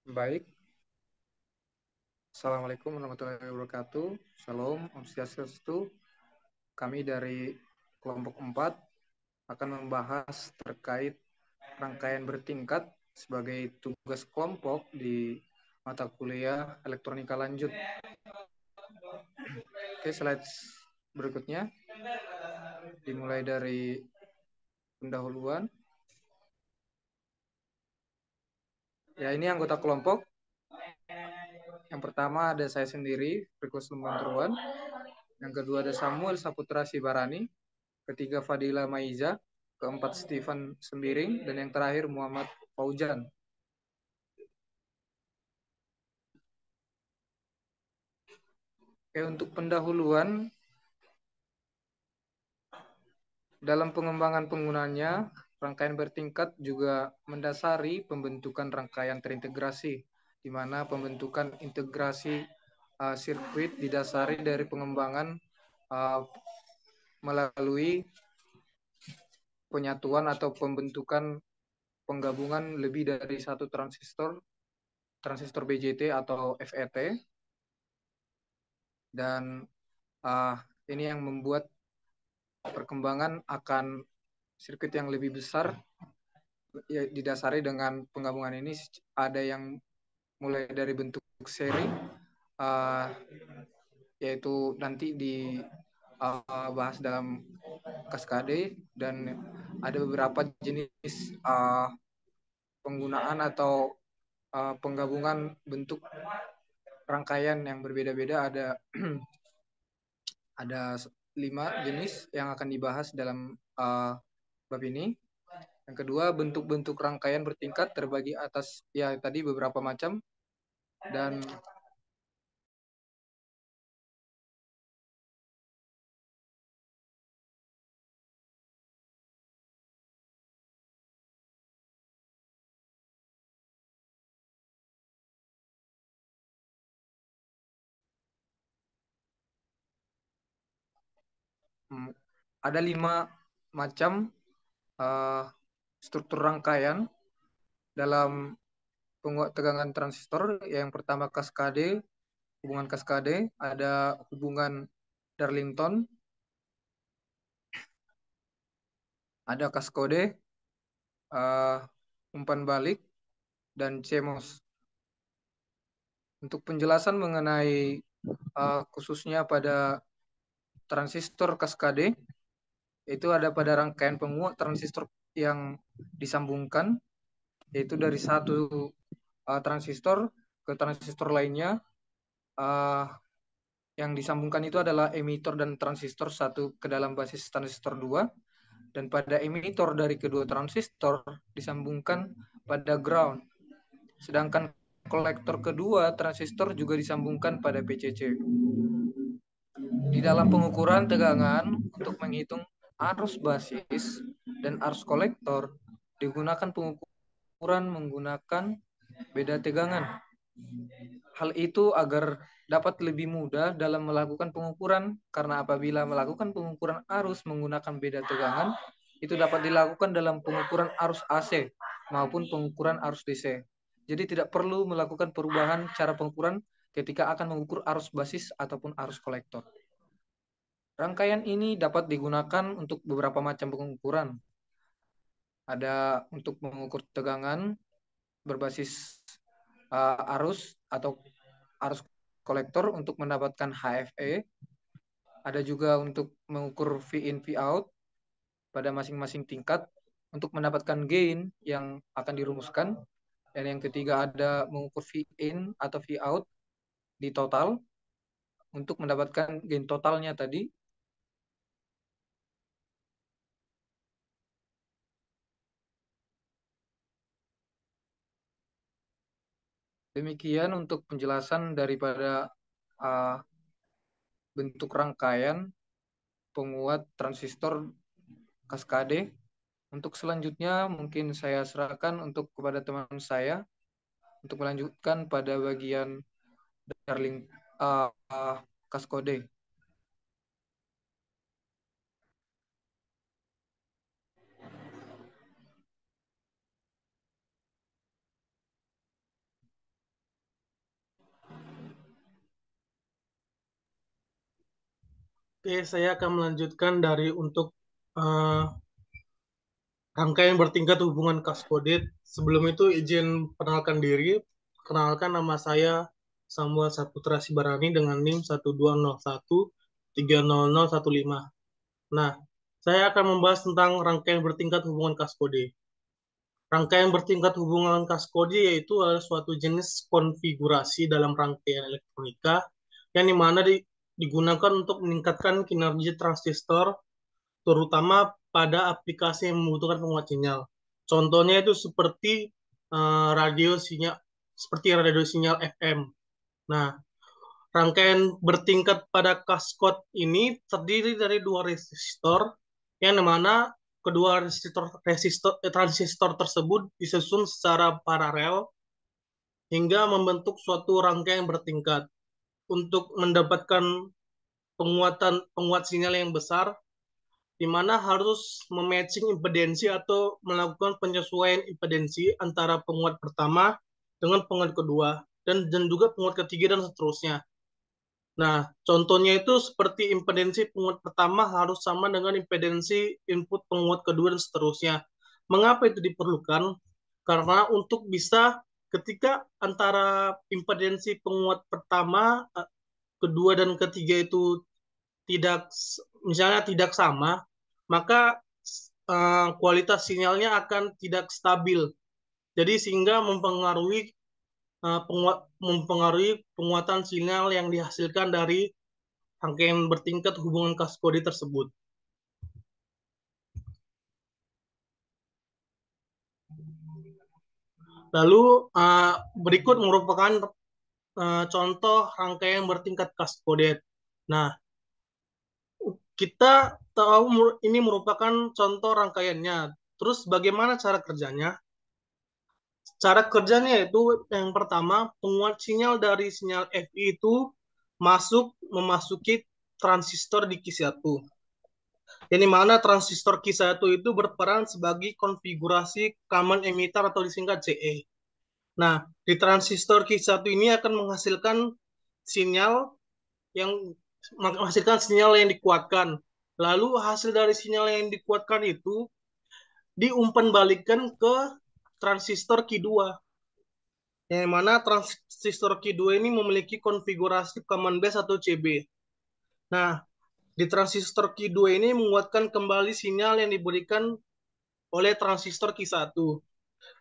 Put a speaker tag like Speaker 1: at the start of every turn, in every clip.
Speaker 1: Baik, Assalamualaikum warahmatullahi wabarakatuh. Shalom, Om Swastiastu. Kami dari kelompok 4 akan membahas terkait rangkaian bertingkat sebagai tugas kelompok di mata kuliah elektronika lanjut. Oke, slide berikutnya dimulai dari pendahuluan. Ya, ini anggota kelompok. Yang pertama ada saya sendiri, Rikus Lumanturuan. Yang kedua ada Samuel Saputra Sibarani. Ketiga Fadila Maiza. Keempat Stephen Sembiring. Dan yang terakhir Muhammad Faujan. Oke, untuk pendahuluan, dalam pengembangan penggunanya, rangkaian bertingkat juga mendasari pembentukan rangkaian terintegrasi, di mana pembentukan integrasi sirkuit didasari dari pengembangan melalui penyatuan atau pembentukan penggabungan lebih dari satu transistor BJT atau FET, dan ini yang membuat perkembangan akan sirkuit yang lebih besar ya, didasari dengan penggabungan ini. Ada yang mulai dari bentuk seri, yaitu nanti dibahas dalam kaskade, dan ada beberapa jenis penggunaan atau penggabungan bentuk rangkaian yang berbeda-beda. Ada 5 jenis yang akan dibahas dalam bab ini. Yang kedua, bentuk-bentuk rangkaian bertingkat terbagi atas ya tadi beberapa macam, dan ada 5 macam uh, struktur rangkaian dalam penguat tegangan transistor. Yang pertama kaskade, hubungan kaskade, ada hubungan Darlington, ada kaskode, umpan balik, dan CMOS. Untuk penjelasan mengenai khususnya pada transistor kaskade, itu ada pada rangkaian penguat transistor yang disambungkan, yaitu dari satu transistor ke transistor lainnya. Yang disambungkan itu adalah emitor dan transistor satu ke dalam basis transistor 2, dan pada emitor dari kedua transistor disambungkan pada ground, sedangkan kolektor kedua transistor juga disambungkan pada PCC. Di dalam pengukuran tegangan, untuk menghitung arus basis dan arus kolektor, digunakan pengukuran menggunakan beda tegangan. Hal itu agar dapat lebih mudah dalam melakukan pengukuran, karena apabila melakukan pengukuran arus menggunakan beda tegangan, itu dapat dilakukan dalam pengukuran arus AC maupun pengukuran arus DC. Jadi tidak perlu melakukan perubahan cara pengukuran ketika akan mengukur arus basis ataupun arus kolektor. Rangkaian ini dapat digunakan untuk beberapa macam pengukuran. Ada untuk mengukur tegangan berbasis arus atau arus kolektor untuk mendapatkan HFE. Ada juga untuk mengukur V in V out pada masing-masing tingkat untuk mendapatkan gain yang akan dirumuskan. Dan yang ketiga ada mengukur V in atau V out di total untuk mendapatkan gain totalnya tadi. Demikian untuk penjelasan daripada bentuk rangkaian penguat transistor kaskade. Untuk selanjutnya mungkin saya serahkan untuk kepada teman saya untuk melanjutkan pada bagian Darling kaskode.
Speaker 2: Oke, saya akan melanjutkan dari untuk eh, rangkaian bertingkat hubungan Kaskodet. Sebelum itu izin perkenalkan diri. Kenalkan, nama saya Samuel Saputra Sibarani dengan NIM 1201300015. Nah, saya akan membahas tentang rangkaian bertingkat hubungan Kaskode. Rangkaian bertingkat hubungan Kaskode yaitu adalah suatu jenis konfigurasi dalam rangkaian elektronika yang dimana digunakan untuk meningkatkan kinerja transistor, terutama pada aplikasi yang membutuhkan penguat sinyal. Contohnya itu seperti radio sinyal, FM. Nah, rangkaian bertingkat pada kaskot ini terdiri dari dua resistor yang dimana kedua transistor tersebut disusun secara paralel hingga membentuk suatu rangkaian bertingkat. Untuk mendapatkan penguat sinyal yang besar, di mana harus mematching impedensi atau melakukan penyesuaian impedensi antara penguat pertama dengan penguat kedua dan juga penguat ketiga dan seterusnya. Nah, contohnya itu seperti impedensi penguat pertama harus sama dengan impedensi input penguat kedua dan seterusnya. Mengapa itu diperlukan? Karena untuk bisa ketika antara impedensi penguat pertama, kedua dan ketiga itu tidak misalnya tidak sama, maka kualitas sinyalnya akan tidak stabil. Jadi sehingga mempengaruhi penguatan sinyal yang dihasilkan dari rangkaian bertingkat hubungan kaskode tersebut. Lalu berikut merupakan contoh rangkaian bertingkat kaskode. Nah, kita tahu ini merupakan contoh rangkaiannya. Terus bagaimana cara kerjanya? Cara kerjanya itu yang pertama, penguat sinyal dari sinyal FI itu memasuki transistor di Q1. Yang mana transistor Q1 itu berperan sebagai konfigurasi common emitter atau disingkat CE. Nah, di transistor Q1 ini akan yang menghasilkan sinyal yang dikuatkan. Lalu hasil dari sinyal yang dikuatkan itu diumpan balikan ke transistor Q2. Yang mana transistor Q2 ini memiliki konfigurasi common base atau CB. Nah, di transistor Q2 ini menguatkan kembali sinyal yang diberikan oleh transistor Q1.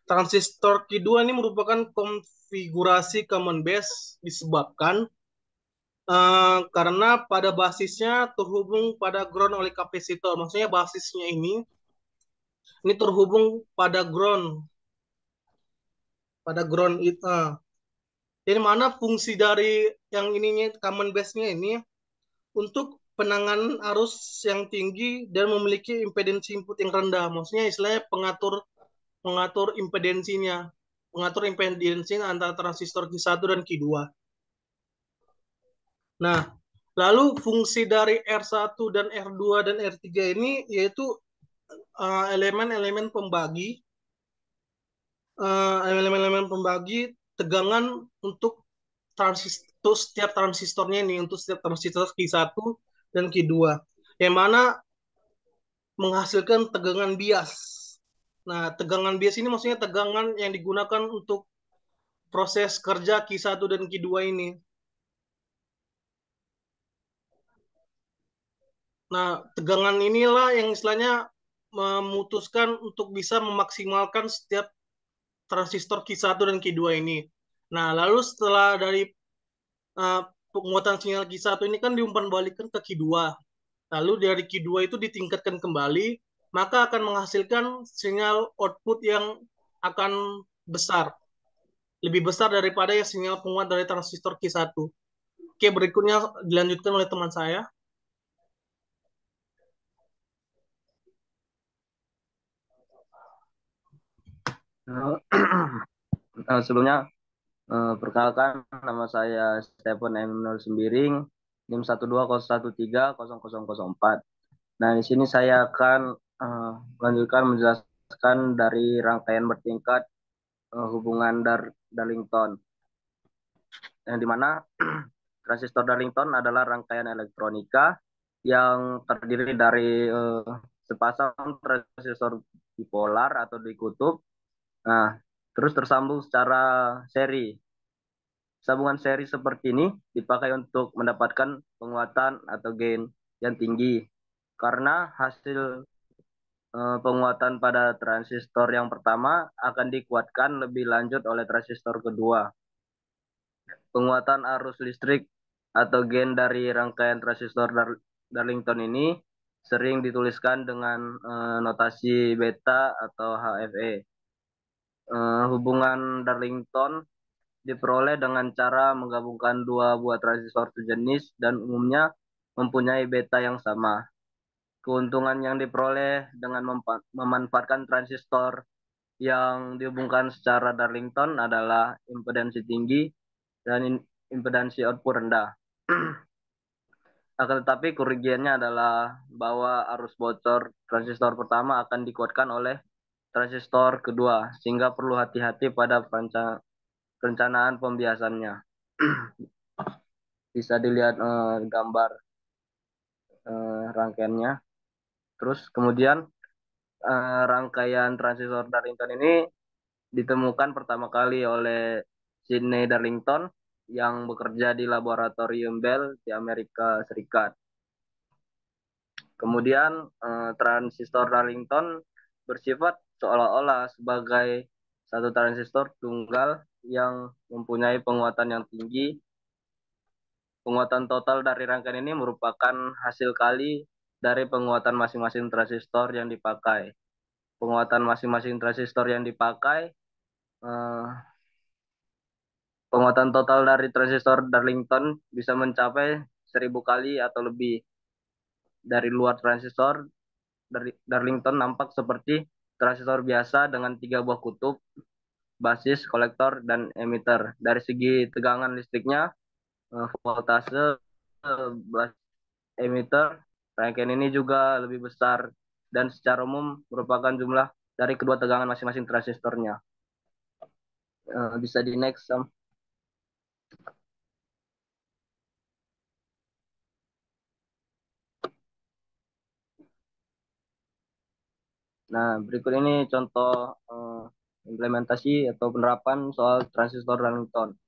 Speaker 2: Transistor Q2 ini merupakan konfigurasi common base disebabkan karena pada basisnya terhubung pada ground oleh kapasitor. Maksudnya basisnya ini terhubung pada ground itu. Jadi mana fungsi dari yang ininya common base-nya ini untuk penanganan arus yang tinggi dan memiliki impedensi input yang rendah. Maksudnya istilahnya pengatur impedensinya antara transistor Q1 dan Q2. Nah, lalu fungsi dari R1 dan R2 dan R3 ini yaitu elemen-elemen pembagi tegangan untuk setiap transistornya ini, untuk setiap transistor Q1 dan Q2, yang mana menghasilkan tegangan bias. Nah, tegangan bias ini maksudnya tegangan yang digunakan untuk proses kerja Q1 dan Q2 ini. Nah, tegangan inilah yang istilahnya memutuskan untuk bisa memaksimalkan setiap transistor Q1 dan Q2 ini. Nah, lalu setelah dari uh, penguatan sinyal Q1 ini kan diumpan balikan ke Q2. Lalu dari Q2 itu ditingkatkan kembali, maka akan menghasilkan sinyal output yang akan besar. Lebih besar daripada yang sinyal penguat dari transistor Q1. Oke, berikutnya dilanjutkan oleh teman saya.
Speaker 3: Sebelumnya, perkenalkan, nama saya Stephen M. Nur Sembiring, NIM 120130004. Nah, di sini saya akan melanjutkan menjelaskan dari rangkaian bertingkat hubungan Darlington, yang dimana transistor Darlington adalah rangkaian elektronika yang terdiri dari sepasang transistor bipolar atau dikutub. Nah, terus tersambung secara seri. Sambungan seri seperti ini dipakai untuk mendapatkan penguatan atau gain yang tinggi karena hasil penguatan pada transistor yang pertama akan dikuatkan lebih lanjut oleh transistor kedua. Penguatan arus listrik atau gain dari rangkaian transistor Darlington ini sering dituliskan dengan notasi beta atau HFE. Hubungan Darlington diperoleh dengan cara menggabungkan dua buah transistor sejenis dan umumnya mempunyai beta yang sama. Keuntungan yang diperoleh dengan memanfaatkan transistor yang dihubungkan secara Darlington adalah impedansi tinggi dan impedansi output rendah. Akan tetapi kerugiannya adalah bahwa arus bocor transistor pertama akan dikuatkan oleh transistor kedua, sehingga perlu hati-hati pada perencanaan pembiasannya. Bisa dilihat gambar rangkaiannya. Terus kemudian rangkaian transistor Darlington ini ditemukan pertama kali oleh Sidney Darlington yang bekerja di laboratorium Bell di Amerika Serikat. Kemudian transistor Darlington bersifat seolah-olah sebagai satu transistor tunggal yang mempunyai penguatan yang tinggi. Penguatan total dari rangkaian ini merupakan hasil kali dari penguatan masing-masing transistor yang dipakai. Penguatan masing-masing transistor yang dipakai, penguatan total dari transistor Darlington bisa mencapai 1000 kali atau lebih. Dari luar transistor, Darlington nampak seperti transistor biasa dengan 3 buah kutub, basis, kolektor, dan emitter. Dari segi tegangan listriknya, voltase emitter rangkaian ini juga lebih besar dan secara umum merupakan jumlah dari kedua tegangan masing-masing transistornya. Bisa di next, Sam. Nah, berikut ini contoh implementasi atau penerapan soal transistor Darlington.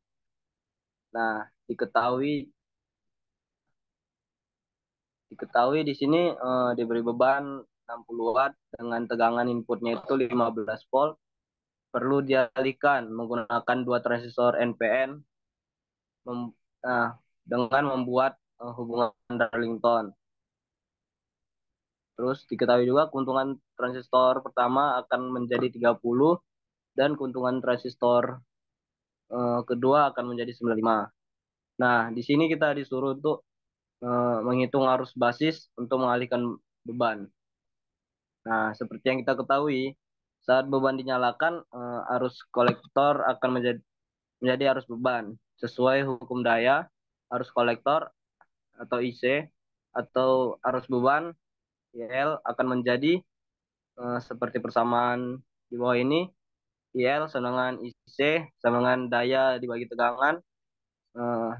Speaker 3: Nah, diketahui di sini diberi beban 60 watt dengan tegangan inputnya itu 15 volt. Perlu dialihkan menggunakan dua transistor NPN dengan membuat hubungan Darlington. Terus diketahui juga keuntungan transistor pertama akan menjadi 30 dan keuntungan transistor kedua akan menjadi 95. Nah, di sini kita disuruh untuk menghitung arus basis untuk mengalihkan beban. Nah, seperti yang kita ketahui, saat beban dinyalakan, arus kolektor akan menjadi arus beban. Sesuai hukum daya, arus kolektor atau IC atau arus beban IL akan menjadi seperti persamaan di bawah ini. IL sama dengan IC sama dengan daya dibagi tegangan.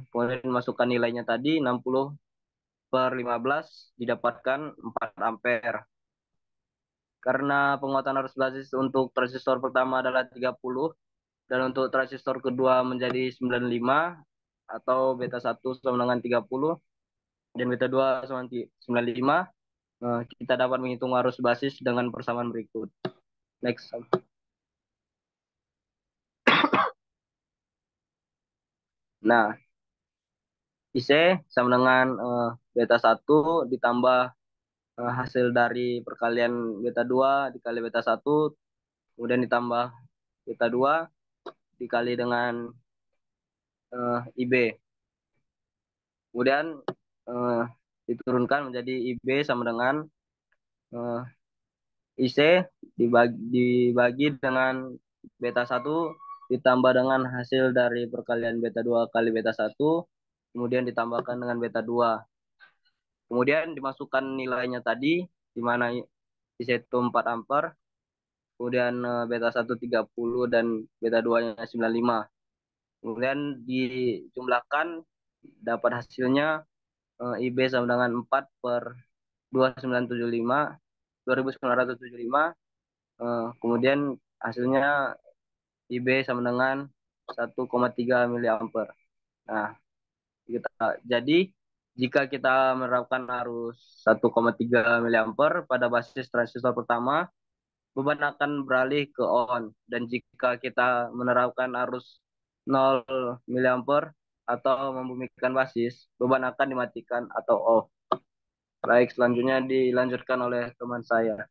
Speaker 3: Kemudian dimasukkan nilainya tadi 60/15 didapatkan 4 ampere. Karena penguatan arus basis untuk transistor pertama adalah 30 dan untuk transistor kedua menjadi 95 atau beta 1 sama dengan 30 dan beta 2 sama dengan 95, kita dapat menghitung arus basis dengan persamaan berikut. Next. Nah, IC sama dengan beta 1 ditambah hasil dari perkalian beta 2 dikali beta 1, kemudian ditambah beta 2 dikali dengan IB. Kemudian diturunkan menjadi IB sama dengan IC dibagi dengan beta 1 ditambah dengan hasil dari perkalian beta 2 kali beta 1, kemudian ditambahkan dengan beta 2. Kemudian dimasukkan nilainya tadi, di mana IC itu 4 ampere, kemudian beta 1 30 dan beta 2-nya 95. Kemudian dijumlahkan, dapat hasilnya IB sama dengan 4 per 2975, 2975. Kemudian hasilnya IB sama dengan 1,3 miliampere. Nah, jadi jika kita menerapkan arus 1,3 miliampere pada basis transistor pertama, beban akan beralih ke on. Dan jika kita menerapkan arus 0 miliampere atau membumikan basis, beban akan dimatikan atau off. Baik, selanjutnya dilanjutkan oleh teman saya.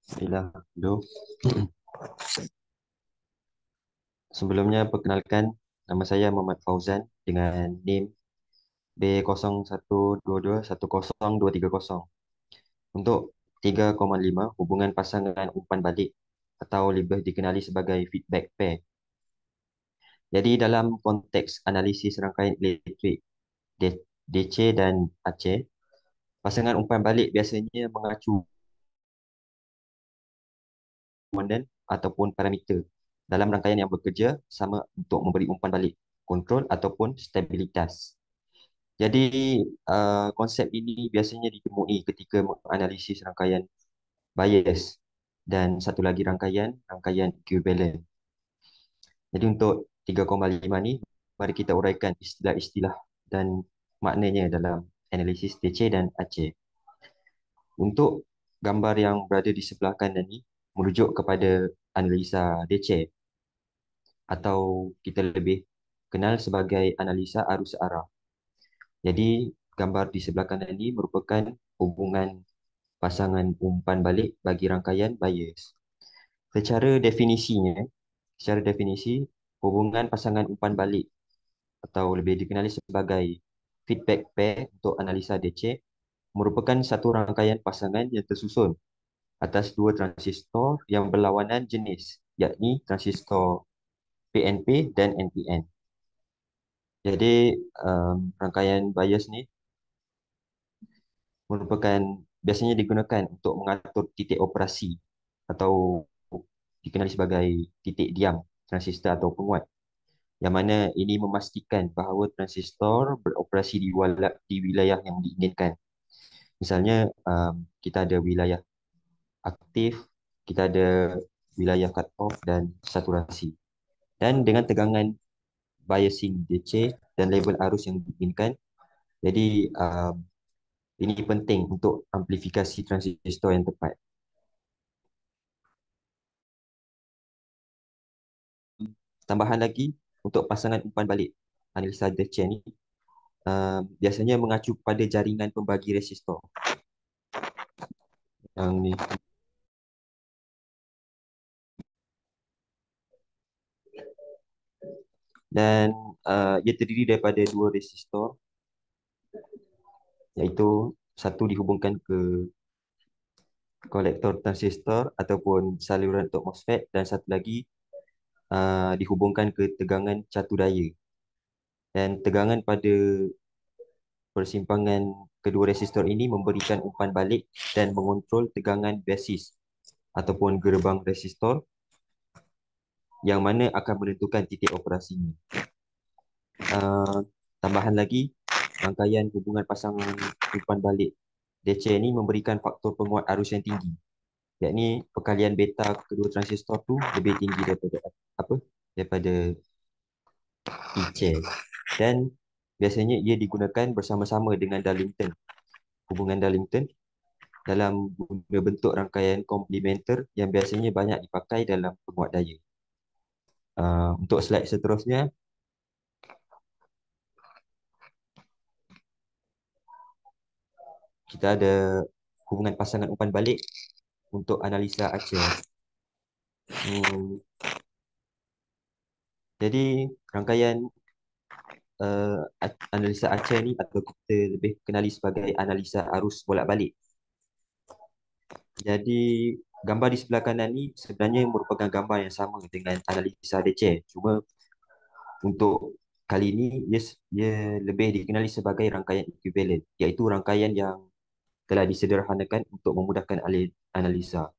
Speaker 4: Baiklah, dulu. Sebelumnya perkenalkan, nama saya Muhammad Fauzan dengan NIM B0122100230 untuk 3,5 hubungan pasangan umpan balik atau lebih dikenali sebagai feedback pair. Jadi dalam konteks analisis rangkaian elektrik DC dan AC, pasangan umpan balik biasanya mengacu komandan ataupun parameter dalam rangkaian yang bekerja sama untuk memberi umpan balik, kontrol ataupun stabilitas. Jadi konsep ini biasanya ditemui ketika menganalisis rangkaian bias dan satu lagi rangkaian equivalent. Jadi untuk 3,5 ni, mari kita uraikan istilah-istilah dan maknanya dalam analisis DC dan AC. Untuk gambar yang berada di sebelah kanan ni merujuk kepada analisa DC atau kita lebih kenal sebagai analisa arus arah. Jadi gambar di sebelah kanan ini merupakan hubungan pasangan umpan balik bagi rangkaian bias. Secara definisi, hubungan pasangan umpan balik atau lebih dikenali sebagai feedback pair untuk analisa DC merupakan satu rangkaian pasangan yang tersusun atas dua transistor yang berlawanan jenis, yakni transistor PNP dan NPN. Jadi rangkaian bias ni merupakan biasanya digunakan untuk mengatur titik operasi atau dikenali sebagai titik diam transistor atau penguat, yang mana ini memastikan bahawa transistor beroperasi di wilayah yang diinginkan. Misalnya kita ada wilayah aktif, kita ada wilayah cut off dan saturasi. Dan dengan tegangan biasing DC dan level arus yang diinginkan, jadi ini penting untuk amplifikasi transistor yang tepat. Tambahan lagi, untuk pasangan umpan balik analisa DC ni biasanya mengacu pada jaringan pembagi resistor. Yang ni. Dan ia terdiri daripada dua resistor, iaitu satu dihubungkan ke kolektor transistor ataupun saluran untuk MOSFET dan satu lagi dihubungkan ke tegangan catu daya. Dan tegangan pada persimpangan kedua resistor ini memberikan umpan balik dan mengontrol tegangan basis ataupun gerbang resistor yang mana akan menentukan titik operasinya. Tambahan lagi, rangkaian hubungan pasangan umpan balik DC ini memberikan faktor penguat arus yang tinggi, yakni perkalian beta kedua transistor tu lebih tinggi daripada E-chain. Dan biasanya ia digunakan bersama-sama dengan Darlington, hubungan Darlington, dalam guna bentuk rangkaian komplementer yang biasanya banyak dipakai dalam penguat daya. Untuk slide seterusnya, kita ada hubungan pasangan umpan balik untuk analisa AC. Jadi rangkaian analisa AC ni atau kita lebih kenali sebagai analisa arus bolak-balik. Jadi gambar di sebelah kanan ni sebenarnya merupakan gambar yang sama dengan analisa DC. Cuma untuk kali ini dia lebih dikenali sebagai rangkaian ekuivalen, iaitu rangkaian yang telah disederhanakan untuk memudahkan analisa.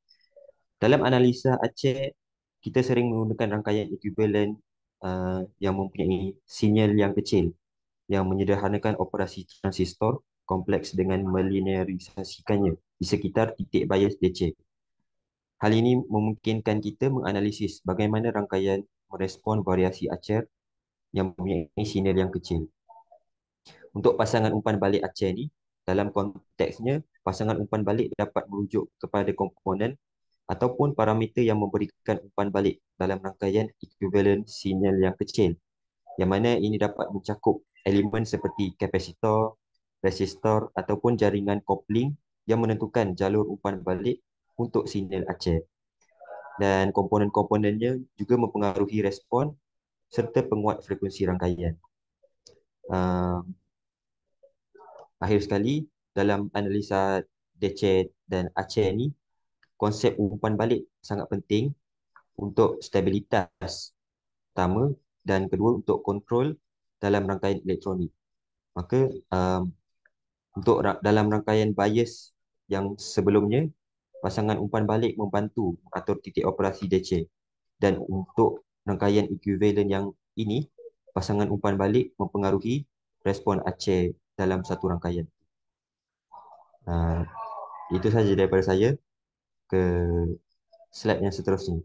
Speaker 4: Dalam analisa Aceh, kita sering menggunakan rangkaian ekuivalen yang mempunyai sinyal yang kecil yang menyederhanakan operasi transistor kompleks dengan melinearisasikannya di sekitar titik bias DC. Hal ini memungkinkan kita menganalisis bagaimana rangkaian merespon variasi Aceh yang mempunyai sinyal yang kecil. Untuk pasangan umpan balik Aceh ni, dalam konteksnya, pasangan umpan balik dapat merujuk kepada komponen ataupun parameter yang memberikan umpan balik dalam rangkaian ekuivalen sinyal yang kecil, yang mana ini dapat mencakup elemen seperti kapasitor, resistor ataupun jaringan kopling yang menentukan jalur umpan balik untuk sinyal Aceh. Dan komponen-komponennya juga mempengaruhi respon serta penguat frekuensi rangkaian. Akhir sekali, dalam analisa DC dan Aceh ni, konsep umpan balik sangat penting untuk stabilitas pertama, dan kedua untuk kontrol dalam rangkaian elektronik. Maka untuk dalam rangkaian bias yang sebelumnya, pasangan umpan balik membantu mengatur titik operasi DC. Dan untuk rangkaian ekuivalen yang ini, pasangan umpan balik mempengaruhi respon Aceh dalam satu rangkaian. Itu saja daripada saya. Ke slide yang seterusnya.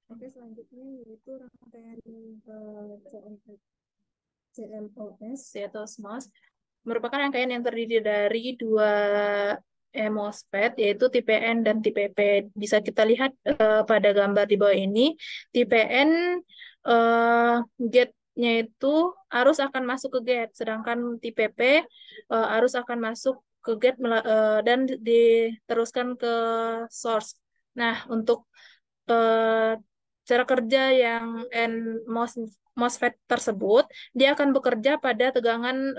Speaker 5: Oke, selanjutnya yaitu rangkaian CMOS yaitu CMOS merupakan rangkaian yang terdiri dari dua MOSFET yaitu tipe N dan tipe P. Bisa kita lihat pada gambar di bawah ini, tipe N gate-nya itu arus akan masuk ke gate, sedangkan tipe P arus akan masuk ke gate dan diteruskan ke source. Nah, untuk cara kerja yang MOSFET tersebut, dia akan bekerja pada tegangan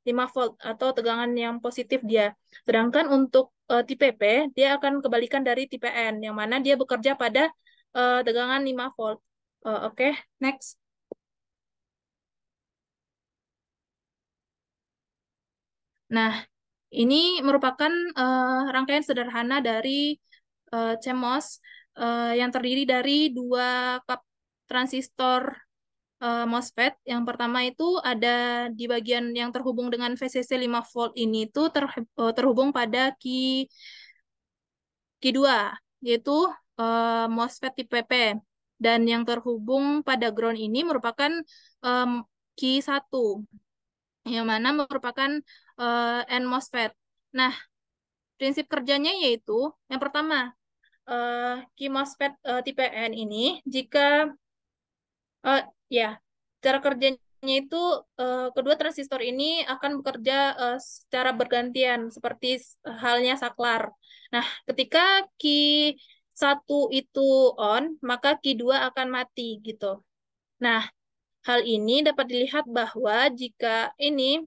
Speaker 5: 5 volt atau tegangan yang positif dia. Sedangkan untuk tipe P, dia akan kebalikan dari tipe N, yang mana dia bekerja pada tegangan 5 volt. Oke, next. Nah, ini merupakan rangkaian sederhana dari CMOS yang terdiri dari dua kap transistor MOSFET. Yang pertama itu ada di bagian yang terhubung dengan VCC 5 volt ini itu terhubung pada Q2, yaitu MOSFET tipe P. Dan yang terhubung pada ground ini merupakan Q1, yang mana merupakan N-MOSFET. Nah, prinsip kerjanya yaitu yang pertama, Key MOSFET tipe N ini jika ya cara kerjanya itu kedua transistor ini akan bekerja secara bergantian seperti halnya saklar. Nah, ketika Key 1 itu on, maka Key 2 akan mati gitu. Nah, hal ini dapat dilihat bahwa jika ini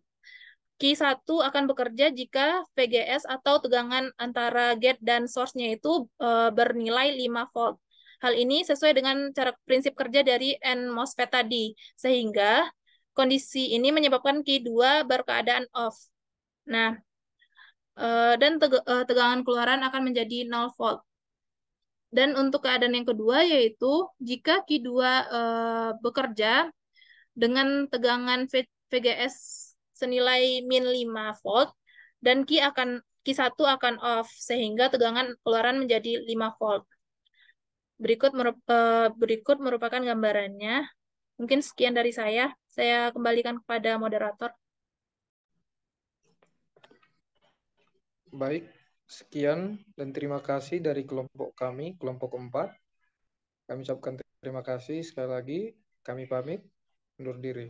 Speaker 5: Q1 akan bekerja jika VGS atau tegangan antara gate dan source-nya itu bernilai 5 volt. Hal ini sesuai dengan cara prinsip kerja dari N-MOSFET tadi, sehingga kondisi ini menyebabkan Q2 berkeadaan off. Nah, dan tegangan keluaran akan menjadi 0 volt. Dan untuk keadaan yang kedua yaitu jika Q2 bekerja dengan tegangan VGS senilai min 5 volt dan Q1 akan off sehingga tegangan keluaran menjadi 5 volt. Berikut merupakan gambarannya. Mungkin sekian dari saya. Saya kembalikan kepada moderator.
Speaker 1: Baik, sekian dan terima kasih dari kelompok kami, kelompok 4. Kami ucapkan terima kasih sekali lagi. Kami pamit, undur diri.